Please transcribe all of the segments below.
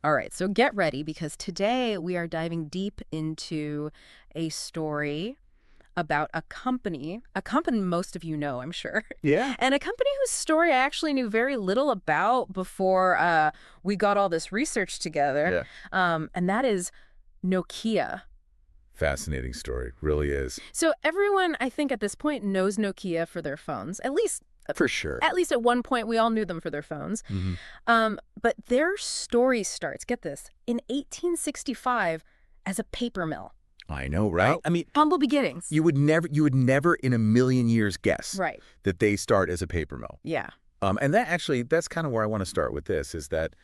All right, so get ready because today we are diving deep into a story about a company most of you know, I'm sure, Yeah. and a company whose story I actually knew very little about before we got all this research together, Yeah. and that is Nokia. Fascinating story. Really is. So everyone, I think, at this point knows Nokia for their phones. For sure. At least at one point, we all knew them for their phones. Hmm. But their story starts, get this, in 1865 as a paper mill. I know, right? Oh, humble beginnings. You would never in a million years guess Right. that they start as a paper mill. Yeah. And that's kind of where I want to start with this is that,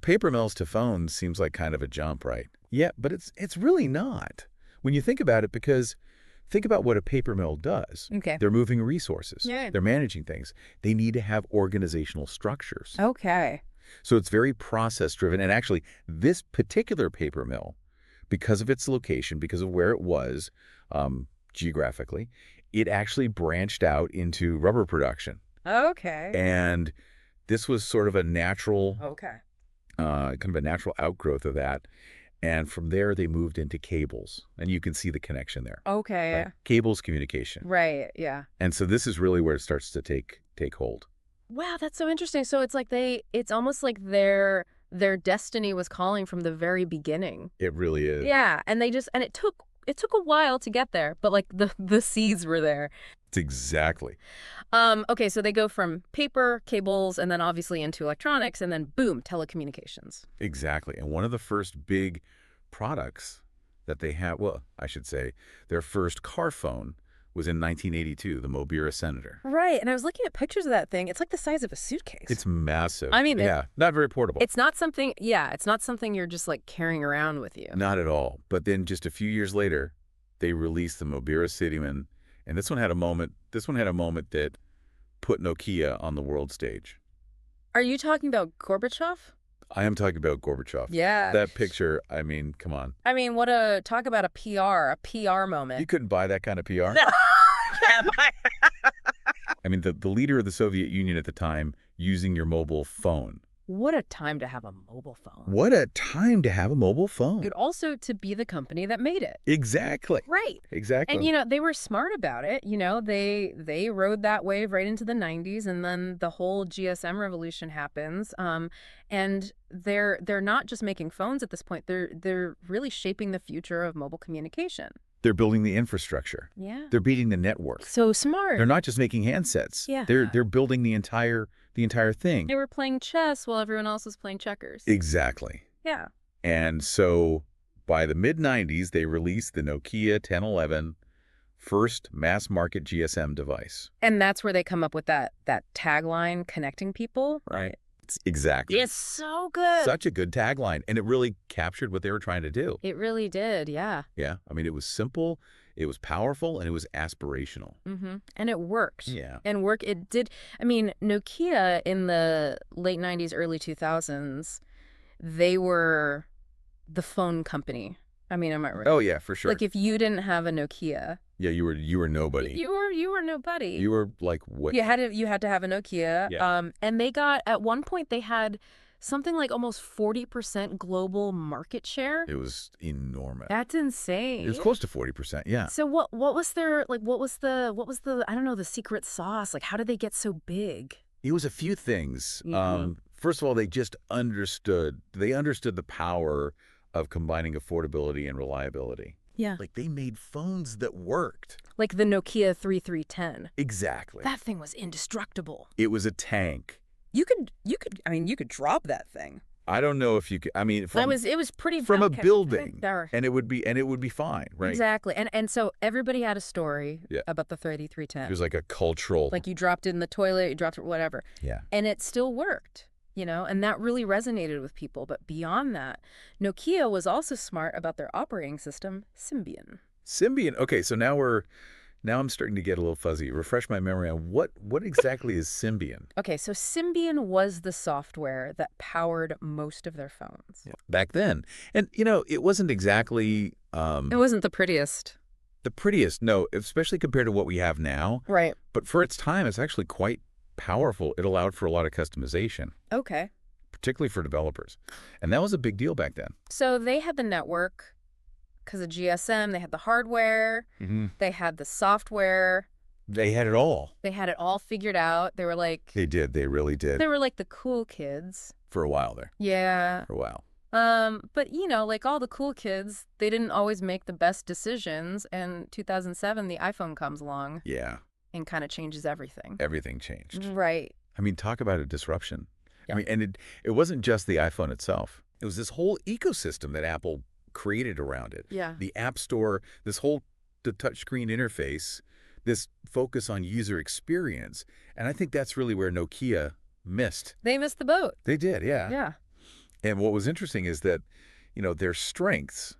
paper mills to phones seems like kind of a jump, right? Yeah, but it's really not when you think about it, because think about what a paper mill does. Okay. They're moving resources. Yeah. They're managing things. They need to have organizational structures. Okay. So it's very process driven. And actually, this particular paper mill, because of its location, because of where it was geographically, it actually branched out into rubber production. Okay. And this was sort of a natural, Okay. kind of a natural outgrowth of that. And from there, they moved into cables. And you can see the connection there. Okay. Right? Cables communication. Right. Yeah. And so this is really where it starts to take hold. Wow, that's so interesting. So it's like it's almost like their destiny was calling from the very beginning. It really is. Yeah, and it took a while to get there, but like the seeds were there. It's exactly. Okay, so they go from paper, cables, and then obviously into electronics, and then boom, telecommunications. Exactly. And one of the first big products that they had, well, I should say, their first car phone was in 1982, the Mobira Senator. Right, and I was looking at pictures of that thing. It's like the size of a suitcase. It's massive. I mean, yeah, not very portable. it's not something, yeah, it's not something you're just like carrying around with you. Not at all. But then just a few years later, they released the Mobira Cityman, and this one had a moment. This one had a moment that put Nokia on the world stage. Are you talking about Gorbachev? I am talking about Gorbachev. Yeah. That picture, I mean, come on. I mean, talk about a PR moment. You couldn't buy that kind of PR. No. Yeah, I mean, the leader of the Soviet Union at the time using your mobile phone. What a time to have a mobile phone. What a time to have a mobile phone. And also to be the company that made it. Exactly. Right. Exactly. And, they were smart about it. They rode that wave right into the 90s, and then the whole GSM revolution happens. And they're not just making phones at this point. They're really shaping the future of mobile communication. They're building the infrastructure. Yeah. They're beating the network. So smart. They're not just making handsets. Yeah. They're building the entire thing. They were playing chess while everyone else was playing checkers. Exactly. Yeah. And so by the mid-90s, they released the Nokia 1011, first mass market GSM device. And that's where they come up with that tagline, connecting people. Right. Exactly. It's so good. Such a good tagline. And it really captured what they were trying to do. It really did, yeah. Yeah. I mean, it was simple, it was powerful, and it was aspirational. Mm-hmm. And it worked. Yeah. It did. I mean, Nokia in the late 90s, early 2000s, they were the phone company. I mean, am I right? Oh, yeah, for sure. Like, if you didn't have a Nokia, yeah, you were nobody. you were nobody. You were like what? You had to have a Nokia. Yeah. And they got, at one point, they had something like almost 40% global market share. It was enormous. That's insane. It was close to 40%, yeah. So what was their, like, what was the I don't know, the secret sauce? Like, how did they get so big? It was a few things. Mhm. First of all, they understood the power of combining affordability and reliability. Yeah. Like, they made phones that worked. Like the Nokia 3310. Exactly. That thing was indestructible. It was a tank. You could drop that thing. I don't know if you could. I mean, It was pretty from a okay. building, There. and it would be fine, right? Exactly. And so everybody had a story Yeah. about the 3310. It was like a cultural. Like, you dropped it in the toilet, you dropped it, whatever. Yeah. And it still worked, and that really resonated with people. But beyond that, Nokia was also smart about their operating system, Symbian. Symbian. Okay, so now I'm starting to get a little fuzzy. Refresh my memory on what exactly is Symbian? Okay, so Symbian was the software that powered most of their phones. Yeah. Back then. And, it wasn't exactly It wasn't the prettiest. the prettiest, no, especially compared to what we have now. Right. But for its time, it's actually quite powerful. It allowed for a lot of customization, Okay. particularly for developers. And that was a big deal back then. So they had the network because of GSM. They had the hardware. Hmm. They had the software. They had it all. They had it all figured out. They were like They did. They really did. they were like the cool kids. For a while there. Yeah. For a while. But like all the cool kids, they didn't always make the best decisions. And 2007, the iPhone comes along Yeah. and kind of changes everything. Everything changed. Right. I mean, talk about a disruption. Yeah. I mean, and it wasn't just the iPhone itself. It was this whole ecosystem that Apple created around it. Yeah. The App Store, the touchscreen interface, this focus on user experience. And I think that's really where Nokia missed. They missed the boat. They did, yeah. Yeah. And what was interesting is that, their strengths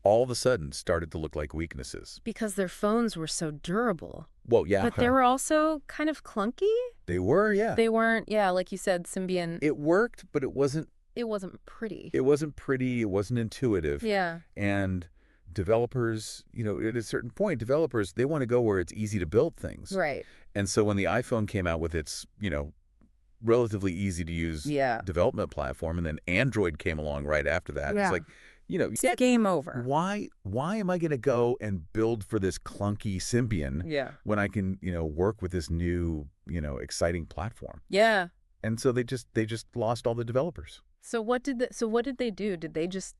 all of a sudden started to look like weaknesses. Because their phones were so durable. Well, yeah. But they were also kind of clunky. They were, yeah. They weren't, like you said, Symbian. It worked, but it wasn't Pretty. It wasn't pretty. It wasn't intuitive. Yeah. And developers, at a certain point, developers, they want to go where it's easy to build things. Right. And so when the iPhone came out with its, relatively easy to use development platform, and then Android came along right after that, it's like, it's game over. Why am I going to go and build for this clunky Symbian when I can, work with this new, exciting platform? Yeah. And so they just lost all the developers. So what did they do? Did they just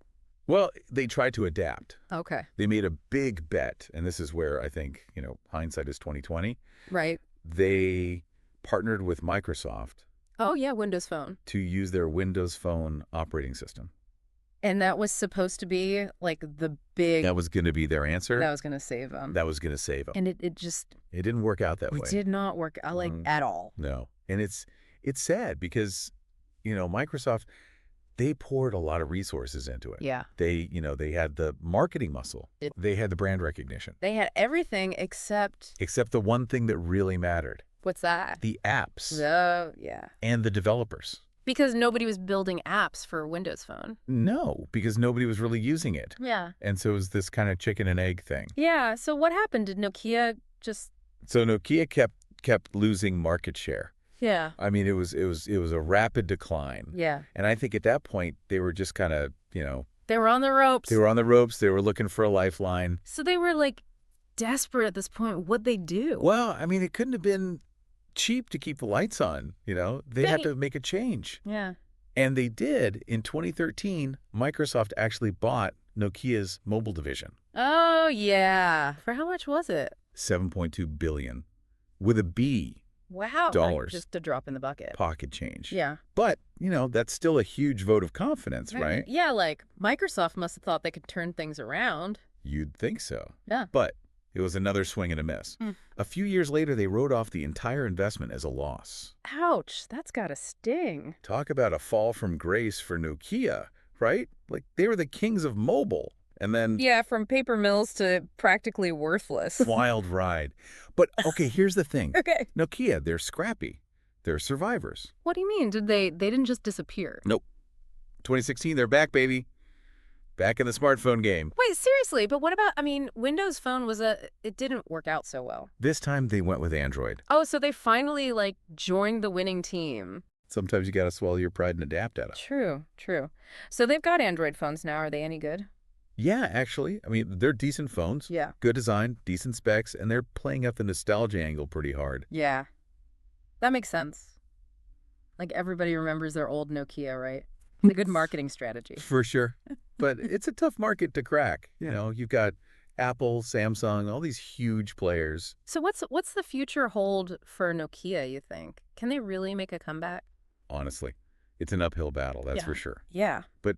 Well, they tried to adapt. Okay. They made a big bet, and this is where I think, hindsight is 20/20. Right. They partnered with Microsoft Oh, yeah, Windows Phone. to use their Windows Phone operating system. And that was supposed to be like the big That was going to be their answer. that was going to save them. That was going to save them. And it just It didn't work out that way. did not work out at all. No. And it's sad because, Microsoft, they poured a lot of resources into it. Yeah. They had the marketing muscle. They had the brand recognition. They had everything except Except the one thing that really mattered, what's that? the apps Yeah. and the developers. Because nobody was building apps for Windows Phone. No, because nobody was really using it. Yeah. And so it was this kind of chicken and egg thing. Yeah. So what happened? Did Nokia just So Nokia kept losing market share. Yeah. I mean, it was a rapid decline. Yeah. And I think at that point they were just kind of, They were on the ropes. they were on the ropes. They were looking for a lifeline. So they were like desperate at this point. What'd they do? Well, I mean, it couldn't have been cheap to keep the lights on, They had to make a change. Yeah. And they did. In 2013, Microsoft actually bought Nokia's mobile division. Oh, yeah. For how much was it? $7.2 billion with a B, Wow. Dollars. Just a drop in the bucket. pocket change. Yeah. But, that's still a huge vote of confidence, right? Yeah, like Microsoft must have thought they could turn things around. You'd think so. Yeah. But it was another swing and a miss. A few years later, they wrote off the entire investment as a loss. Ouch. That's gotta sting. Talk about a fall from grace for Nokia, right? Like, they were the kings of mobile. And then Yeah, from paper mills to practically worthless. wild ride. But, okay, here's the thing. Okay. Nokia, they're scrappy. They're survivors. What do you mean? They didn't just disappear? Nope. 2016, they're back, baby. Back in the smartphone game. Wait, seriously, but what about, Windows Phone it didn't work out so well. This time, they went with Android. Oh, so they finally, joined the winning team. Sometimes you got to swallow your pride and adapt at it. True. So they've got Android phones now. Are they any good? Yeah, actually. I mean, they're decent phones. Yeah. Good design, decent specs, and they're playing up the nostalgia angle pretty hard. Yeah. That makes sense. Like everybody remembers their old Nokia, right? It's a good marketing strategy. For sure. But it's a tough market to crack. You've got Apple, Samsung, all these huge players. So what's the future hold for Nokia, you think? Can they really make a comeback? Honestly, it's an uphill battle, that's for sure. Yeah. But,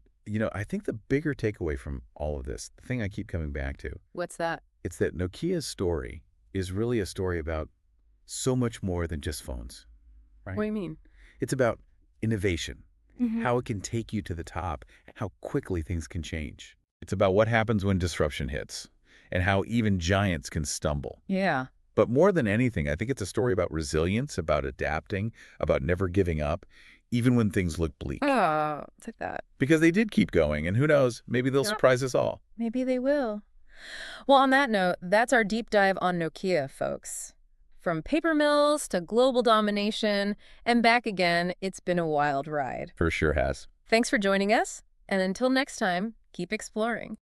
I think the bigger takeaway from all of this, the thing I keep coming back to, What's that? it's that Nokia's story is really a story about so much more than just phones, right? What do you mean? It's about innovation, how it can take you to the top, how quickly things can change. It's about what happens when disruption hits and how even giants can stumble. Yeah. But more than anything, I think it's a story about resilience, about adapting, about never giving up, even when things look bleak. Oh, it's like that. Because they did keep going, and who knows, maybe they'll surprise us all. Maybe they will. Well, on that note, that's our deep dive on Nokia, folks. From paper mills to global domination and back again, it's been a wild ride. For sure has. Thanks for joining us, and until next time, keep exploring.